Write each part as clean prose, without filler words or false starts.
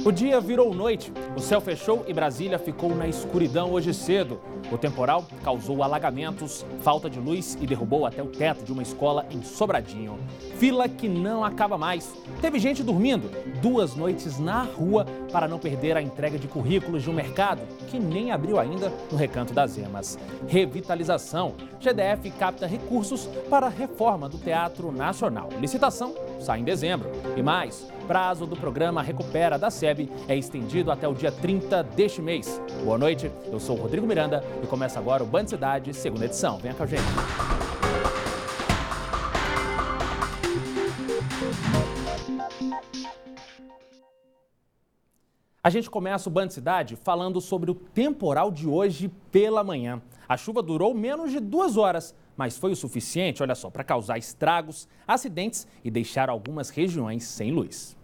O dia virou noite, o céu fechou e Brasília ficou na escuridão hoje cedo. O temporal causou alagamentos, falta de luz e derrubou até o teto de uma escola em Sobradinho. Fila que não acaba mais. Teve gente dormindo 2 noites na rua para não perder a entrega de currículos de um mercado que nem abriu ainda no Recanto das Emas. Revitalização. GDF capta recursos para a reforma do Teatro Nacional. Licitação sai em dezembro. E mais, prazo do programa Recupera da SEB é estendido até o dia 30 deste mês. Boa noite, eu sou o Rodrigo Miranda e começa agora o Band Cidade, segunda edição. Venha com a gente. A gente começa o Band Cidade falando sobre o temporal de hoje pela manhã. A chuva durou menos de 2 horas, mas foi o suficiente, olha só, para causar estragos, acidentes e deixar algumas regiões sem luz.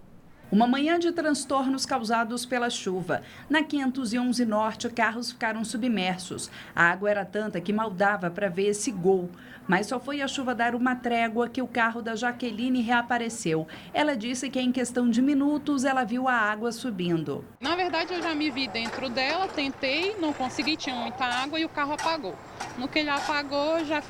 Uma manhã de transtornos causados pela chuva. Na 511 Norte, carros ficaram submersos. A água era tanta que mal dava para ver esse gol. Mas só foi a chuva dar uma trégua que o carro da Jaqueline reapareceu. Ela disse que em questão de minutos ela viu a água subindo. Na verdade, eu já me vi dentro dela, tentei, não consegui, tinha muita água e o carro apagou. No que ele apagou, já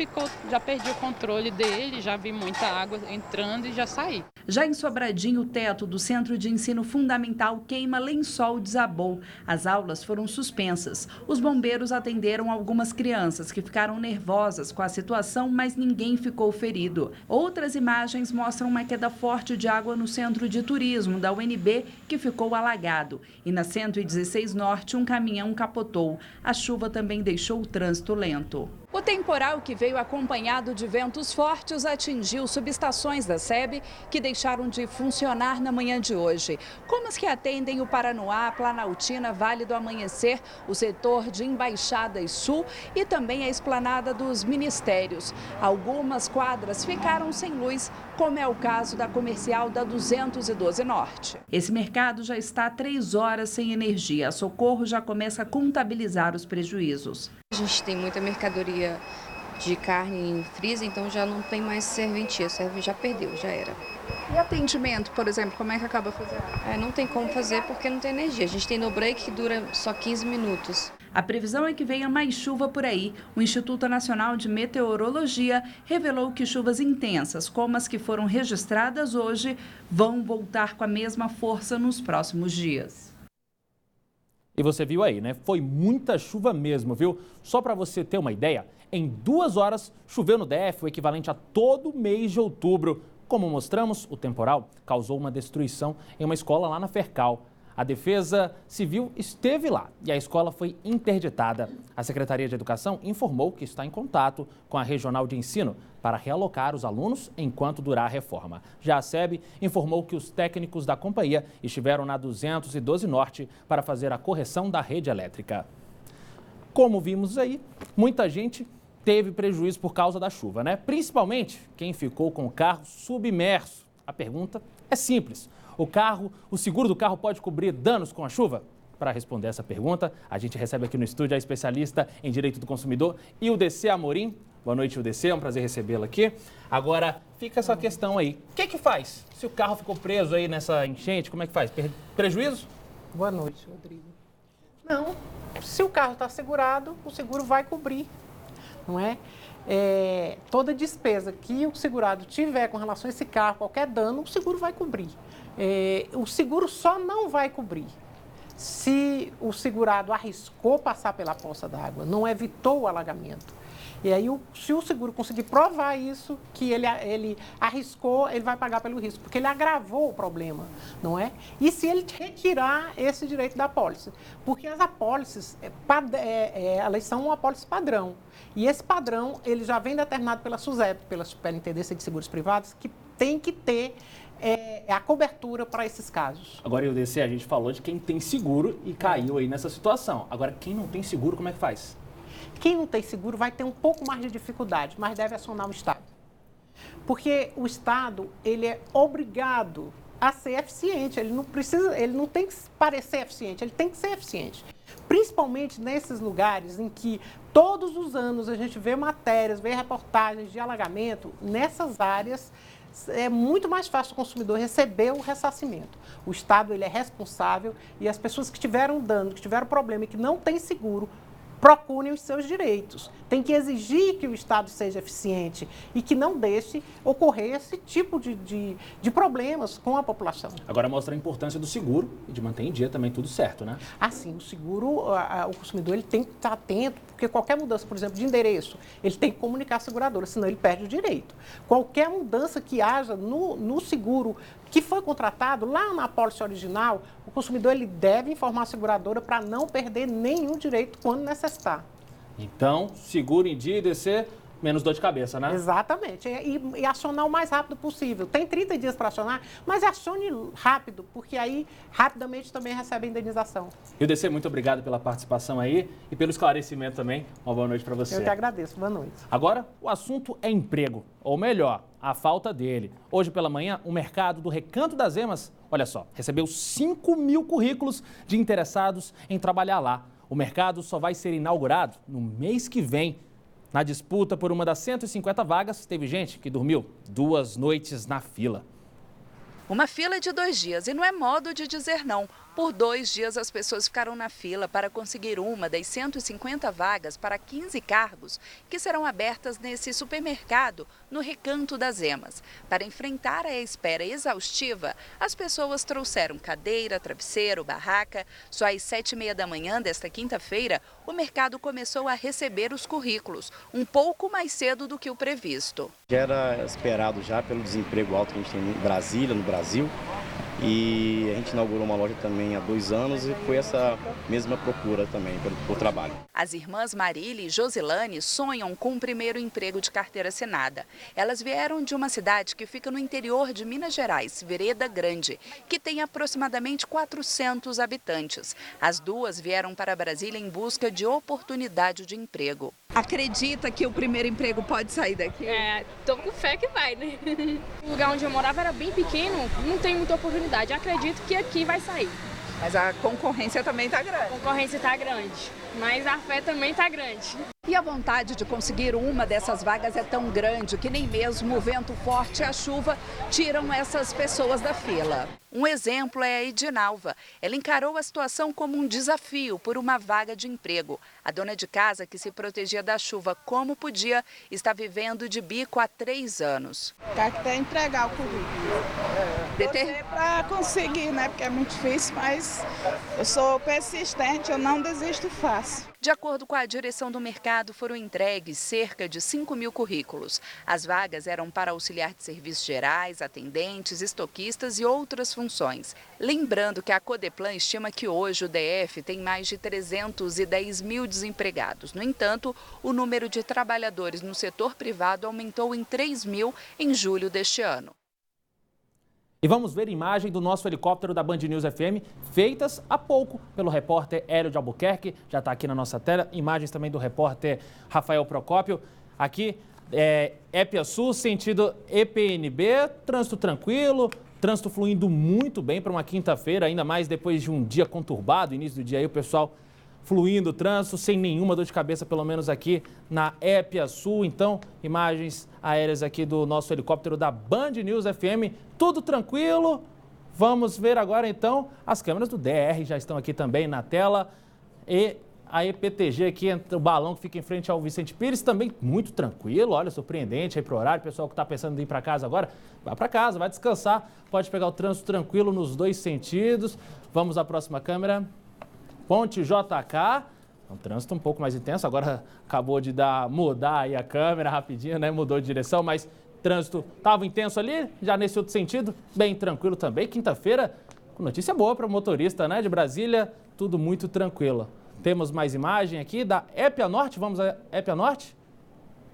perdi o controle dele, já vi muita água entrando e já saí. Já em Sobradinho, o teto do Centro de Ensino Fundamental Queima Lençol desabou. As aulas foram suspensas. Os bombeiros atenderam algumas crianças que ficaram nervosas com a situação, mas ninguém ficou ferido. Outras imagens mostram uma queda forte de água no Centro de Turismo da UNB, que ficou alagado. E na 116 Norte, um caminhão capotou. A chuva também deixou o trânsito lento. O temporal, que veio acompanhado de ventos fortes, atingiu subestações da SEB que deixaram de funcionar na manhã de hoje, como as que atendem o Paranoá, Planaltina, Vale do Amanhecer, o setor de Embaixadas Sul e também a esplanada dos Ministérios. Algumas quadras ficaram sem luz, como é o caso da comercial da 212 Norte. Esse mercado já está há 3 horas sem energia. A Socorro já começa a contabilizar os prejuízos. A gente tem muita mercadoria de carne em freezer, então já não tem mais serventia. Já perdeu, já era. E atendimento, por exemplo, como é que acaba fazendo? Não tem como fazer porque não tem energia. A gente tem no break que dura só 15 minutos. A previsão é que venha mais chuva por aí. O Instituto Nacional de Meteorologia revelou que chuvas intensas, como as que foram registradas hoje, vão voltar com a mesma força nos próximos dias. E você viu aí, né? Foi muita chuva mesmo, viu? Só para você ter uma ideia, em 2 horas choveu no DF o equivalente a todo mês de outubro. Como mostramos, o temporal causou uma destruição em uma escola lá na Fercal. A Defesa Civil esteve lá e a escola foi interditada. A Secretaria de Educação informou que está em contato com a Regional de Ensino para realocar os alunos enquanto durar a reforma. Já a SEB informou que os técnicos da companhia estiveram na 212 Norte para fazer a correção da rede elétrica. Como vimos aí, muita gente teve prejuízo por causa da chuva, né? Principalmente quem ficou com o carro submerso. A pergunta é simples. O seguro do carro pode cobrir danos com a chuva? Para responder essa pergunta, a gente recebe aqui no estúdio a especialista em Direito do Consumidor, Ildecê Amorim. Boa noite, Ildecê, é um prazer recebê-la aqui. Agora, fica essa questão aí. O que faz? Se o carro ficou preso aí nessa enchente, como é que faz? Prejuízo? Boa noite, Rodrigo. Não, se o carro está segurado, o seguro vai cobrir, não é? Toda despesa que o segurado tiver com relação a esse carro, qualquer dano, o seguro vai cobrir. O seguro só não vai cobrir se o segurado arriscou passar pela poça d'água, não evitou o alagamento. E aí, se o seguro conseguir provar isso, que ele arriscou, ele vai pagar pelo risco, porque ele agravou o problema, não é? E se ele retirar esse direito da apólice? Porque as apólices, elas são uma apólice padrão. E esse padrão, ele já vem determinado pela SUSEP, pela Superintendência de Seguros Privados, que tem que ter a cobertura para esses casos. Agora, Ildecê, a gente falou de quem tem seguro e caiu aí nessa situação. Agora, quem não tem seguro, como é que faz? Quem não tem seguro vai ter um pouco mais de dificuldade, mas deve acionar o Estado. Porque o Estado, ele é obrigado a ser eficiente, ele não tem que parecer eficiente, ele tem que ser eficiente. Principalmente nesses lugares em que todos os anos a gente vê matérias, vê reportagens de alagamento, nessas áreas é muito mais fácil o consumidor receber o ressarcimento. O Estado ele é responsável e as pessoas que tiveram dano, que tiveram problema e que não têm seguro, procurem os seus direitos. Tem que exigir que o Estado seja eficiente e que não deixe ocorrer esse tipo de problemas com a população. Agora mostra a importância do seguro e de manter em dia também tudo certo, né? Assim, o seguro, o consumidor ele tem que estar atento, porque qualquer mudança, por exemplo, de endereço, ele tem que comunicar à seguradora, senão ele perde o direito. Qualquer mudança que haja no seguro que foi contratado, lá na apólice original, o consumidor ele deve informar a seguradora para não perder nenhum direito quando necessitar. Então, seguro em dia e descer, menos dor de cabeça, né? Exatamente. E acionar o mais rápido possível. Tem 30 dias para acionar, mas acione rápido, porque aí rapidamente também recebe a indenização. DC, muito obrigado pela participação aí e pelo esclarecimento também. Uma boa noite para você. Eu que agradeço. Boa noite. Agora, o assunto é emprego, ou melhor, a falta dele. Hoje pela manhã, o mercado do Recanto das Emas, olha só, recebeu 5.000 currículos de interessados em trabalhar lá. O mercado só vai ser inaugurado no mês que vem. Na disputa por uma das 150 vagas, teve gente que dormiu 2 noites na fila. Uma fila de 2 dias, e não é modo de dizer não. Por 2 dias, as pessoas ficaram na fila para conseguir uma das 150 vagas para 15 cargos que serão abertas nesse supermercado no Recanto das Emas. Para enfrentar a espera exaustiva, as pessoas trouxeram cadeira, travesseiro, barraca. Só às 7h30 da manhã desta quinta-feira, o mercado começou a receber os currículos, um pouco mais cedo do que o previsto. Já era esperado já pelo desemprego alto que a gente tem em Brasília, no Brasil. E a gente inaugurou uma loja também há 2 anos e foi essa mesma procura também por trabalho. As irmãs Marília e Josilane sonham com o primeiro emprego de carteira assinada. Elas vieram de uma cidade que fica no interior de Minas Gerais, Vereda Grande, que tem aproximadamente 400 habitantes. As duas vieram para Brasília em busca de oportunidade de emprego. Acredita que o primeiro emprego pode sair daqui? Tô com fé que vai, né? O lugar onde eu morava era bem pequeno, não tem muita oportunidade. Acredito que aqui vai sair. Mas a concorrência também está grande. A concorrência está grande, mas a fé também está grande. E a vontade de conseguir uma dessas vagas é tão grande que nem mesmo o vento forte e a chuva tiram essas pessoas da fila. Um exemplo é a Edinalva. Ela encarou a situação como um desafio por uma vaga de emprego. A dona de casa, que se protegia da chuva como podia, está vivendo de bico há 3 anos. Até entregar o currículo. Para conseguir, né? Porque é muito difícil, mas eu sou persistente, eu não desisto fácil. De acordo com a direção do mercado, foram entregues cerca de 5.000 currículos. As vagas eram para auxiliar de serviços gerais, atendentes, estoquistas e outras funções. Lembrando que a Codeplan estima que hoje o DF tem mais de 310 mil desempregados. No entanto, o número de trabalhadores no setor privado aumentou em 3 mil em julho deste ano. E vamos ver imagem do nosso helicóptero da Band News FM, feitas há pouco pelo repórter Hélio de Albuquerque. Já está aqui na nossa tela. Imagens também do repórter Rafael Procópio. Aqui, Epiaçu, sentido EPNB, trânsito tranquilo, trânsito fluindo muito bem para uma quinta-feira, ainda mais depois de um dia conturbado, início do dia aí o pessoal fluindo o trânsito, sem nenhuma dor de cabeça, pelo menos aqui na Epiaçu. Então, imagens aéreas aqui do nosso helicóptero da Band News FM, tudo tranquilo. Vamos ver agora, então, as câmeras do DR já estão aqui também na tela. E a EPTG aqui, o balão que fica em frente ao Vicente Pires, também muito tranquilo, olha, surpreendente aí pro horário. Pessoal que está pensando em ir para casa agora, vai para casa, vai descansar, pode pegar o trânsito tranquilo nos 2 sentidos. Vamos à próxima câmera. Ponte JK, um trânsito um pouco mais intenso, agora acabou de mudar aí a câmera rapidinho, né? Mudou de direção, mas trânsito estava intenso ali, já nesse outro sentido, bem tranquilo também. Quinta-feira, notícia boa para o motorista, né? De Brasília, tudo muito tranquilo. Temos mais imagem aqui da Épia Norte, vamos a Épia Norte.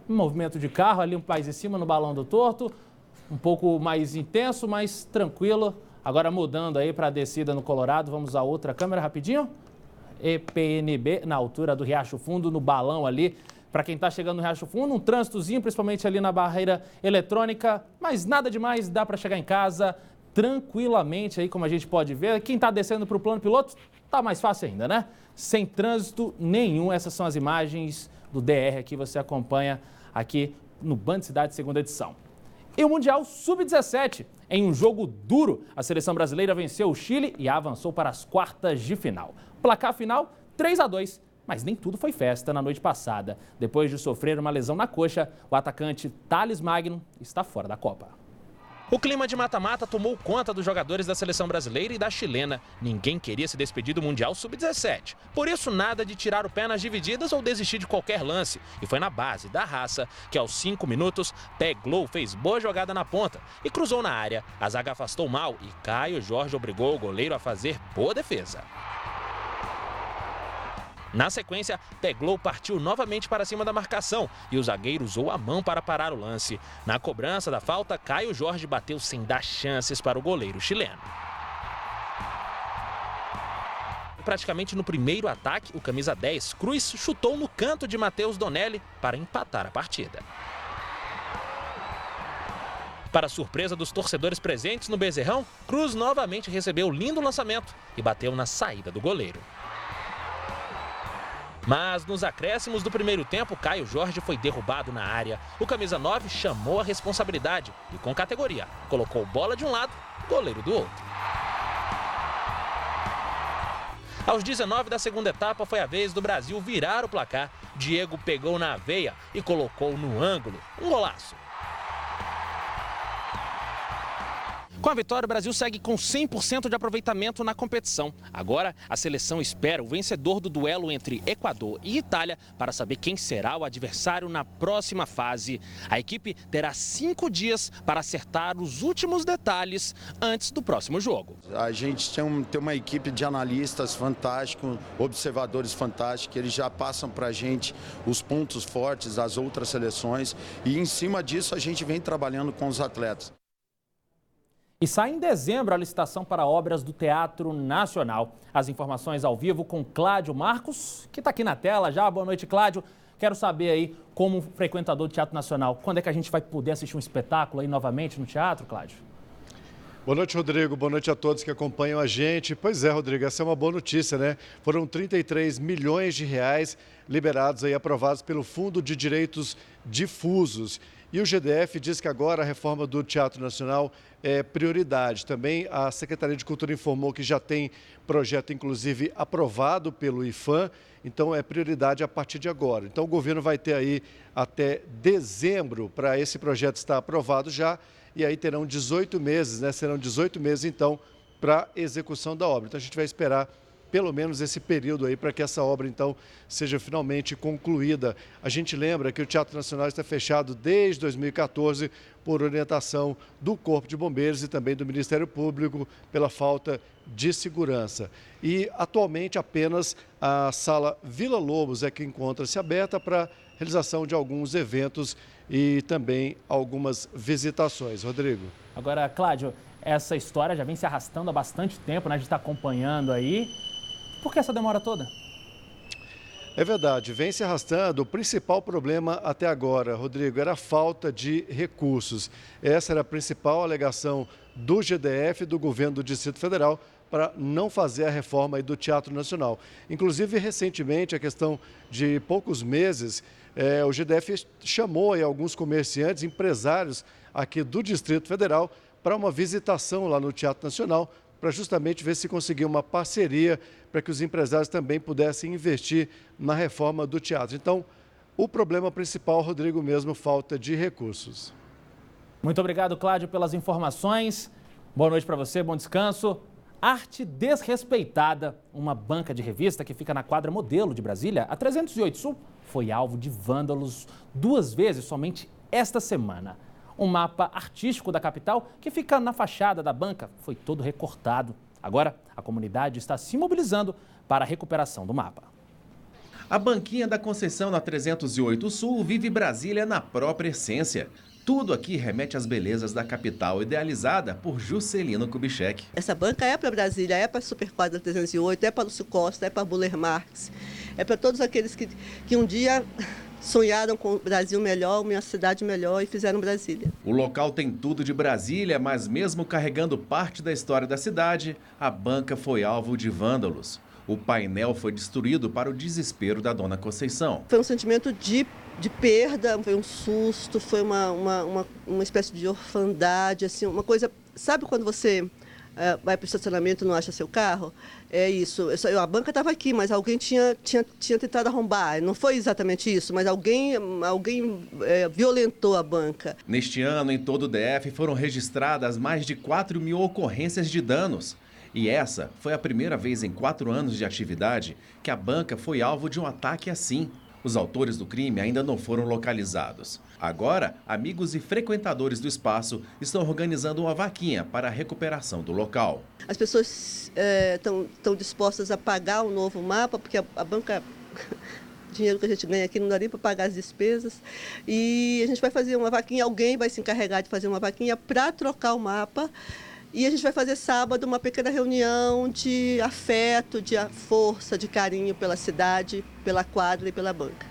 Um movimento de carro ali, um mais em cima no Balão do Torto, um pouco mais intenso, mas tranquilo. Agora mudando aí para a descida no Colorado, vamos a outra câmera rapidinho. EPNB, na altura do Riacho Fundo, no balão ali. Para quem está chegando no Riacho Fundo, um trânsitozinho, principalmente ali na barreira eletrônica, mas nada demais, dá para chegar em casa tranquilamente aí, como a gente pode ver. Quem está descendo para o plano piloto, tá mais fácil ainda, né? Sem trânsito nenhum. Essas são as imagens do DR que você acompanha aqui no Band Cidade, segunda edição. E o Mundial Sub-17. Em um jogo duro, a seleção brasileira venceu o Chile e avançou para as quartas de final. Placar final, 3-2. Mas nem tudo foi festa na noite passada. Depois de sofrer uma lesão na coxa, o atacante Thales Magno está fora da Copa. O clima de mata-mata tomou conta dos jogadores da seleção brasileira e da chilena. Ninguém queria se despedir do Mundial Sub-17. Por isso, nada de tirar o pé nas divididas ou desistir de qualquer lance. E foi na base da raça que, aos 5 minutos, Peglow fez boa jogada na ponta e cruzou na área. A zaga afastou mal e Caio Jorge obrigou o goleiro a fazer boa defesa. Na sequência, Peglow partiu novamente para cima da marcação e o zagueiro usou a mão para parar o lance. Na cobrança da falta, Caio Jorge bateu sem dar chances para o goleiro chileno. Praticamente no primeiro ataque, o camisa 10, Cruz, chutou no canto de Matheus Donelli para empatar a partida. Para surpresa dos torcedores presentes no Bezerrão, Cruz novamente recebeu lindo lançamento e bateu na saída do goleiro. Mas nos acréscimos do primeiro tempo, Caio Jorge foi derrubado na área. O camisa 9 chamou a responsabilidade e, com categoria, colocou bola de um lado, goleiro do outro. Aos 19 da segunda etapa, foi a vez do Brasil virar o placar. Diego pegou na veia e colocou no ângulo. Um golaço. Com a vitória, o Brasil segue com 100% de aproveitamento na competição. Agora, a seleção espera o vencedor do duelo entre Equador e Itália para saber quem será o adversário na próxima fase. A equipe terá 5 dias para acertar os últimos detalhes antes do próximo jogo. A gente tem uma equipe de analistas fantásticos, observadores fantásticos, eles já passam para a gente os pontos fortes das outras seleções e, em cima disso, a gente vem trabalhando com os atletas. E sai em dezembro a licitação para obras do Teatro Nacional. As informações ao vivo com Cláudio Marcos, que está aqui na tela já. Boa noite, Cláudio. Quero saber aí, como frequentador do Teatro Nacional, quando é que a gente vai poder assistir um espetáculo aí novamente no teatro, Cláudio? Boa noite, Rodrigo. Boa noite a todos que acompanham a gente. Pois é, Rodrigo, essa é uma boa notícia, né? Foram 33 milhões de reais liberados aí, aprovados pelo Fundo de Direitos Difusos. E o GDF diz que agora a reforma do Teatro Nacional é prioridade. Também a Secretaria de Cultura informou que já tem projeto, inclusive, aprovado pelo IPHAN, então é prioridade a partir de agora. Então o governo vai ter aí até dezembro para esse projeto estar aprovado já, e aí terão 18 meses, né? Serão 18 meses, então, para execução da obra. Então a gente vai esperar pelo menos esse período aí para que essa obra, então, seja finalmente concluída. A gente lembra que o Teatro Nacional está fechado desde 2014 por orientação do Corpo de Bombeiros e também do Ministério Público pela falta de segurança. E, atualmente, apenas a Sala Vila Lobos é que encontra-se aberta para realização de alguns eventos e também algumas visitações. Rodrigo. Agora, Cláudio, essa história já vem se arrastando há bastante tempo, né? A gente está acompanhando aí. Por que essa demora toda? É verdade, vem se arrastando. O principal problema até agora, Rodrigo, era a falta de recursos. Essa era a principal alegação do GDF, do governo do Distrito Federal, para não fazer a reforma aí do Teatro Nacional. Inclusive, recentemente, a questão de poucos meses, o GDF chamou aí alguns comerciantes, empresários aqui do Distrito Federal para uma visitação lá no Teatro Nacional, para justamente ver se conseguia uma parceria para que os empresários também pudessem investir na reforma do teatro. Então, o problema principal, Rodrigo, mesmo, falta de recursos. Muito obrigado, Cláudio, pelas informações. Boa noite para você, bom descanso. Arte Desrespeitada, uma banca de revista que fica na quadra Modelo de Brasília, a 308 Sul, foi alvo de vândalos 2 vezes somente esta semana. Um mapa artístico da capital, que fica na fachada da banca, foi todo recortado. Agora, a comunidade está se mobilizando para a recuperação do mapa. A banquinha da Conceição na 308 Sul vive Brasília na própria essência. Tudo aqui remete às belezas da capital, idealizada por Juscelino Kubitschek. Essa banca é para Brasília, é para a Superquadra 308, é para Lúcio Costa, é para Buller Marx, é para todos aqueles que um dia sonharam com o Brasil melhor, uma cidade melhor e fizeram Brasília. O local tem tudo de Brasília, mas mesmo carregando parte da história da cidade, a banca foi alvo de vândalos. O painel foi destruído para o desespero da dona Conceição. Foi um sentimento de perda, foi um susto, foi uma espécie de orfandade, assim, uma coisa... Sabe quando você vai para o estacionamento e não acha seu carro? É isso. A banca estava aqui, mas alguém tinha tentado arrombar. Não foi exatamente isso, mas alguém violentou a banca. Neste ano, em todo o DF, foram registradas mais de 4.000 ocorrências de danos. E essa foi a primeira vez em 4 anos de atividade que a banca foi alvo de um ataque assim. Os autores do crime ainda não foram localizados. Agora, amigos e frequentadores do espaço estão organizando uma vaquinha para a recuperação do local. As pessoas estão dispostas a pagar um novo mapa, porque a banca... O dinheiro que a gente ganha aqui não daria para pagar as despesas. E a gente vai fazer uma vaquinha, alguém vai se encarregar de fazer uma vaquinha para trocar o mapa. E a gente vai fazer sábado uma pequena reunião de afeto, de força, de carinho pela cidade, pela quadra e pela banca.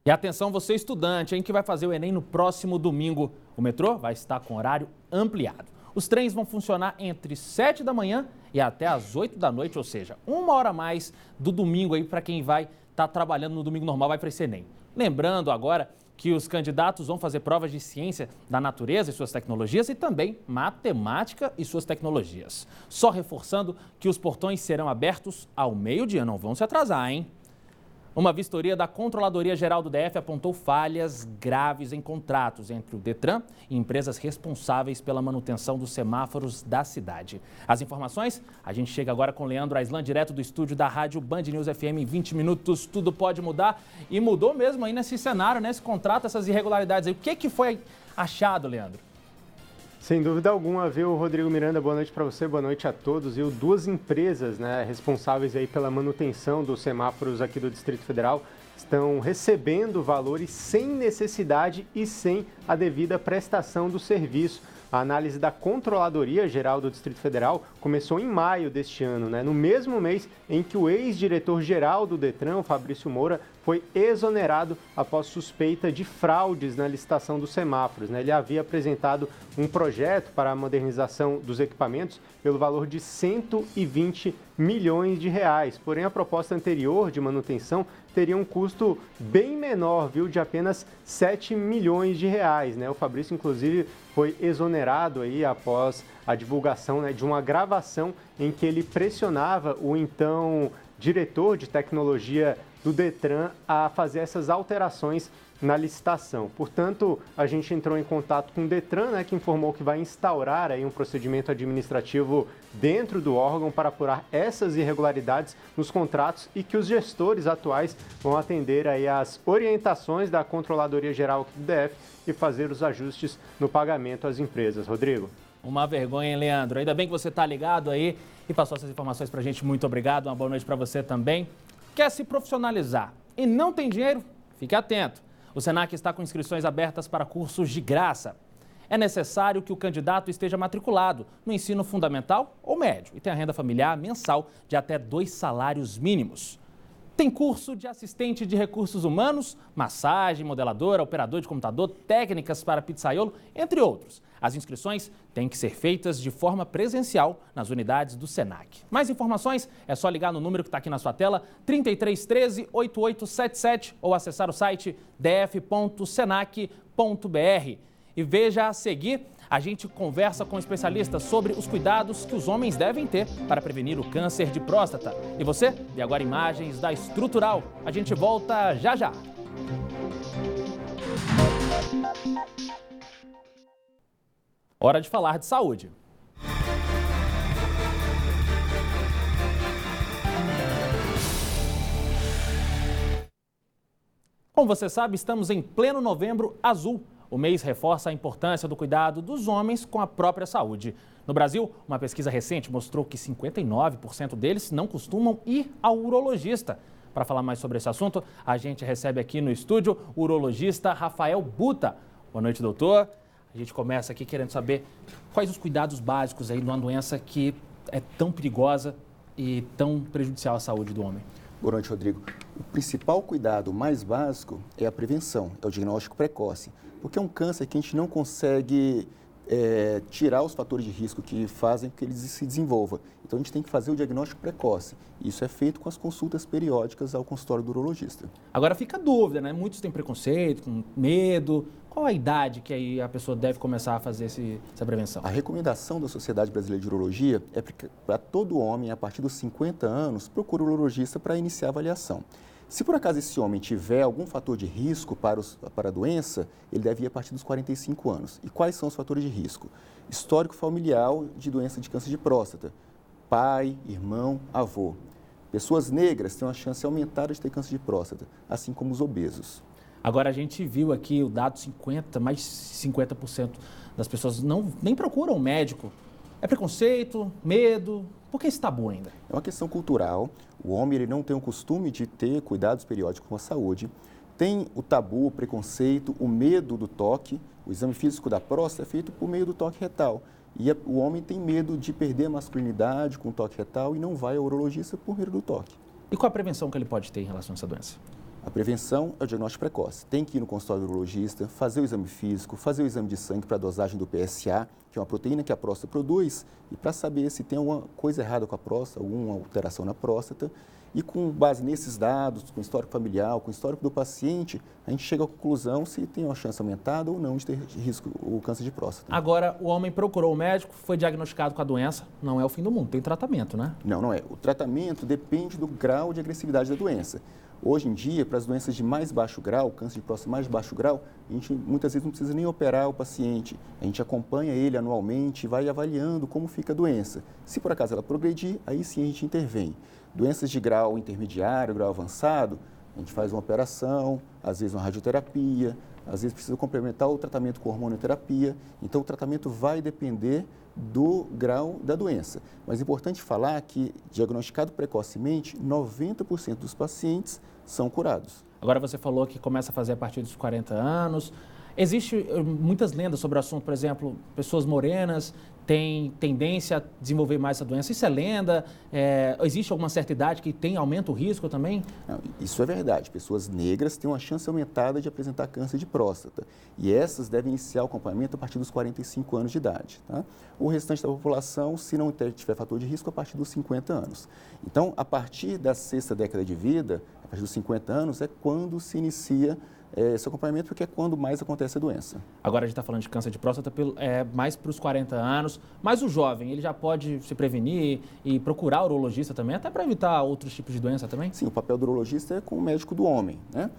E atenção você estudante, que vai fazer o Enem no próximo domingo. O metrô vai estar com horário ampliado. Os trens vão funcionar entre 7 da manhã e até as 8 da noite, ou seja, 1 hora a mais do domingo aí para quem vai estar trabalhando no domingo normal, vai para esse Enem. Lembrando agora que os candidatos vão fazer provas de ciência da natureza e suas tecnologias e também matemática e suas tecnologias. Só reforçando que os portões serão abertos ao meio-dia, não vão se atrasar, hein? Uma vistoria da Controladoria Geral do DF apontou falhas graves em contratos entre o Detran e empresas responsáveis pela manutenção dos semáforos da cidade. As informações, a gente chega agora com Leandro Aislan, direto do estúdio da Rádio Band News FM. Em 20 minutos, tudo pode mudar. E mudou mesmo aí nesse cenário, nesse contrato, essas irregularidades aí. O que foi achado, Leandro? Sem dúvida alguma, viu, Rodrigo Miranda? Boa noite para você, boa noite a todos. Viu? 2 empresas, responsáveis aí pela manutenção dos semáforos aqui do Distrito Federal estão recebendo valores sem necessidade e sem a devida prestação do serviço. A análise da Controladoria Geral do Distrito Federal começou em maio deste ano, no mesmo mês em que o ex-diretor-geral do Detran, o Fabrício Moura, foi exonerado após suspeita de fraudes na licitação dos semáforos. Ele havia apresentado um projeto para a modernização dos equipamentos pelo valor de 120 milhões de reais. Porém, a proposta anterior de manutenção teria um custo bem menor, de apenas 7 milhões de reais. O Fabrício, inclusive, foi exonerado aí após a divulgação de uma gravação em que ele pressionava o então diretor de tecnologia do Detran a fazer essas alterações na licitação. Portanto, a gente entrou em contato com o Detran, que informou que vai instaurar aí um procedimento administrativo dentro do órgão para apurar essas irregularidades nos contratos e que os gestores atuais vão atender aí às orientações da Controladoria Geral do DF e fazer os ajustes no pagamento às empresas. Rodrigo. Uma vergonha, hein, Leandro? Ainda bem que você está ligado aí e passou essas informações para a gente. Muito obrigado. Uma boa noite para você também. Quer se profissionalizar e não tem dinheiro? Fique atento. O Senac está com inscrições abertas para cursos de graça. É necessário que o candidato esteja matriculado no ensino fundamental ou médio e tenha renda familiar mensal de até 2 salários mínimos. Tem curso de assistente de recursos humanos, massagem, modeladora, operador de computador, técnicas para pizzaiolo, entre outros. As inscrições têm que ser feitas de forma presencial nas unidades do Senac. Mais informações é só ligar no número que está aqui na sua tela, 3313 8877 ou acessar o site df.senac.br. E veja a seguir, a gente conversa com especialistas sobre os cuidados que os homens devem ter para prevenir o câncer de próstata. E você vê agora imagens da Estrutural. A gente volta já já. Hora de falar de saúde. Como você sabe, estamos em pleno Novembro Azul. O mês reforça a importância do cuidado dos homens com a própria saúde. No Brasil, uma pesquisa recente mostrou que 59% deles não costumam ir ao urologista. Para falar mais sobre esse assunto, a gente recebe aqui no estúdio o urologista Rafael Buta. Boa noite, doutor. A gente começa aqui querendo saber quais os cuidados básicos aí de uma doença que é tão perigosa e tão prejudicial à saúde do homem. Boa noite, Rodrigo. O principal cuidado mais básico é a prevenção, é o diagnóstico precoce, porque é um câncer que a gente não consegue tirar os fatores de risco que fazem que eles se desenvolvam. Então, a gente tem que fazer o diagnóstico precoce. Isso é feito com as consultas periódicas ao consultório do urologista. Agora fica a dúvida, né? Muitos têm preconceito, com medo. Qual a idade que aí a pessoa deve começar a fazer essa prevenção? A recomendação da Sociedade Brasileira de Urologia é para todo homem, a partir dos 50 anos, procure o urologista para iniciar a avaliação. Se por acaso esse homem tiver algum fator de risco para a doença, ele deve ir a partir dos 45 anos. E quais são os fatores de risco? Histórico familiar de doença de câncer de próstata. Pai, irmão, avô. Pessoas negras têm uma chance aumentada de ter câncer de próstata, assim como os obesos. Agora, a gente viu aqui o dado mais de 50% das pessoas nem procuram um médico. É preconceito, medo? Por que esse tabu ainda? É uma questão cultural. O homem ele não tem o costume de ter cuidados periódicos com a saúde. Tem o tabu, o preconceito, o medo do toque. O exame físico da próstata é feito por meio do toque retal. E o homem tem medo de perder a masculinidade com o toque retal e não vai ao urologista por medo do toque. E qual a prevenção que ele pode ter em relação a essa doença? A prevenção é o diagnóstico precoce. Tem que ir no consultório do urologista, fazer o exame físico, fazer o exame de sangue para a dosagem do PSA, que é uma proteína que a próstata produz, e para saber se tem alguma coisa errada com a próstata, alguma alteração na próstata. E com base nesses dados, com o histórico familiar, com o histórico do paciente, a gente chega à conclusão se tem uma chance aumentada ou não de ter risco o câncer de próstata. Agora, o homem procurou o médico, foi diagnosticado com a doença, não é o fim do mundo, tem tratamento, né? Não, não é. O tratamento depende do grau de agressividade da doença. Hoje em dia, para as doenças de mais baixo grau, câncer de próstata de mais baixo grau, a gente muitas vezes não precisa nem operar o paciente. A gente acompanha ele anualmente e vai avaliando como fica a doença. Se por acaso ela progredir, aí sim a gente intervém. Doenças de grau intermediário, grau avançado, a gente faz uma operação, às vezes uma radioterapia, às vezes precisa complementar o tratamento com hormonioterapia. Então, o tratamento vai depender do grau da doença. Mas é importante falar que, diagnosticado precocemente, 90% dos pacientes são curados. Agora, você falou que começa a fazer a partir dos 40 anos. Existem muitas lendas sobre o assunto, por exemplo, pessoas morenas têm tendência a desenvolver mais essa doença. Isso é lenda? Existe alguma certa idade que aumenta o risco também? Não, isso é verdade. Pessoas negras têm uma chance aumentada de apresentar câncer de próstata. E essas devem iniciar o acompanhamento a partir dos 45 anos de idade. Tá? O restante da população, se não tiver fator de risco, a partir dos 50 anos. Então, a partir da sexta década de vida, a partir dos 50 anos, é quando se inicia esse acompanhamento, porque é quando mais acontece a doença. Agora a gente está falando de câncer de próstata mais para os 40 anos, mas o jovem, ele já pode se prevenir e procurar o urologista também, até para evitar outros tipos de doença também? Sim, o papel do urologista é como o médico do homem, né?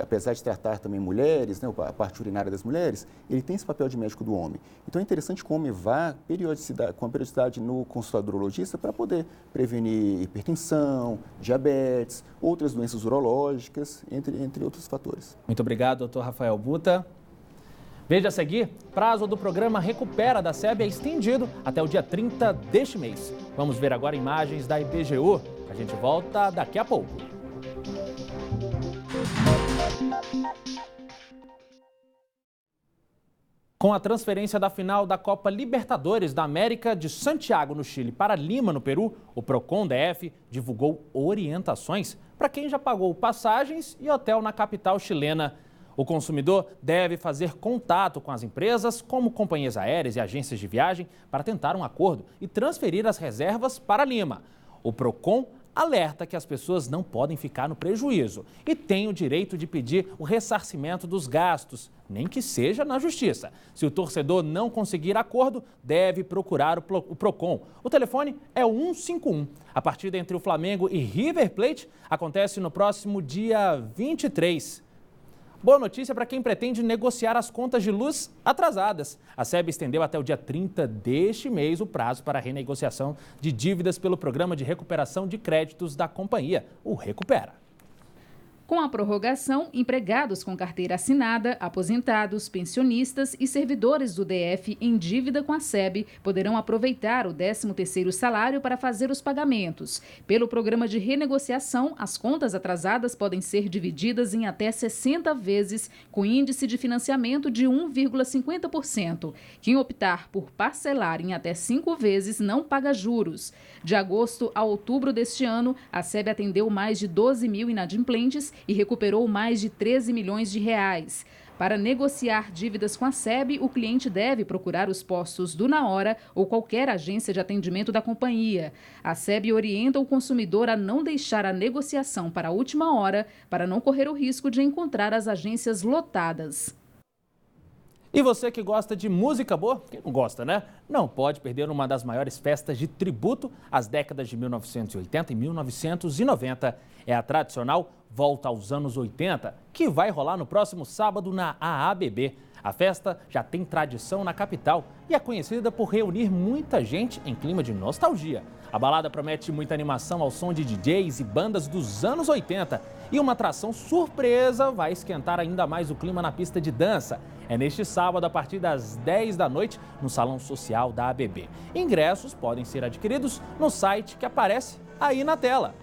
Apesar de tratar também mulheres, né, a parte urinária das mulheres, ele tem esse papel de médico do homem. Então é interessante que o homem vá com a periodicidade no consultório do urologista para poder prevenir hipertensão, diabetes, outras doenças urológicas, entre outros fatores. Muito obrigado, doutor Rafael Buta. Veja a seguir, prazo do programa Recupera da SEB é estendido até o dia 30 deste mês. Vamos ver agora imagens da IBGU. A gente volta daqui a pouco. Com a transferência da final da Copa Libertadores da América de Santiago, no Chile, para Lima, no Peru, o Procon DF divulgou orientações para quem já pagou passagens e hotel na capital chilena. O consumidor deve fazer contato com as empresas, como companhias aéreas e agências de viagem, para tentar um acordo e transferir as reservas para Lima. O Procon alerta que as pessoas não podem ficar no prejuízo e têm o direito de pedir o ressarcimento dos gastos, nem que seja na justiça. Se o torcedor não conseguir acordo, deve procurar o Procon. O telefone é o 151. A partida entre o Flamengo e River Plate acontece no próximo dia 23. Boa notícia para quem pretende negociar as contas de luz atrasadas. A SEB estendeu até o dia 30 deste mês o prazo para a renegociação de dívidas pelo Programa de Recuperação de Créditos da companhia, o Recupera. Com a prorrogação, empregados com carteira assinada, aposentados, pensionistas e servidores do DF em dívida com a SEB poderão aproveitar o 13º salário para fazer os pagamentos. Pelo programa de renegociação, as contas atrasadas podem ser divididas em até 60 vezes, com índice de financiamento de 1,50%. Quem optar por parcelar em até 5 vezes não paga juros. De agosto a outubro deste ano, a SEB atendeu mais de 12 mil inadimplentes e recuperou mais de 13 milhões de reais. Para negociar dívidas com a SEB, o cliente deve procurar os postos do Na Hora ou qualquer agência de atendimento da companhia. A SEB orienta o consumidor a não deixar a negociação para a última hora, para não correr o risco de encontrar as agências lotadas. E você que gosta de música boa, quem não gosta, né? Não pode perder uma das maiores festas de tributo às décadas de 1980 e 1990. É a tradicional Volta aos Anos 80, que vai rolar no próximo sábado na AABB. A festa já tem tradição na capital e é conhecida por reunir muita gente em clima de nostalgia. A balada promete muita animação ao som de DJs e bandas dos anos 80. E uma atração surpresa vai esquentar ainda mais o clima na pista de dança. É neste sábado, a partir das 10 da noite, no Salão Social da ABB. Ingressos podem ser adquiridos no site que aparece aí na tela.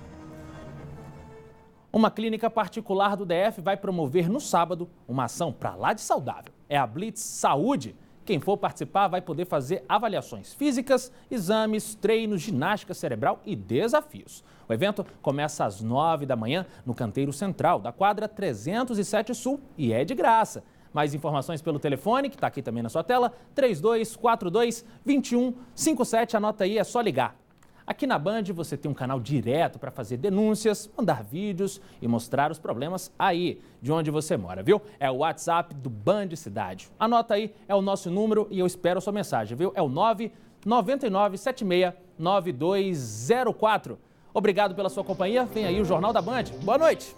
Uma clínica particular do DF vai promover no sábado uma ação pra lá de saudável. É a Blitz Saúde. Quem for participar vai poder fazer avaliações físicas, exames, treinos, ginástica cerebral e desafios. O evento começa às 9 da manhã no canteiro central da quadra 307 Sul e é de graça. Mais informações pelo telefone, que está aqui também na sua tela, 3242-2157. Anota aí, é só ligar. Aqui na Band você tem um canal direto para fazer denúncias, mandar vídeos e mostrar os problemas aí de onde você mora, viu? É o WhatsApp do Band Cidade. Anota aí, é o nosso número e eu espero a sua mensagem, viu? É o 999769204. Obrigado pela sua companhia. Vem aí o Jornal da Band. Boa noite.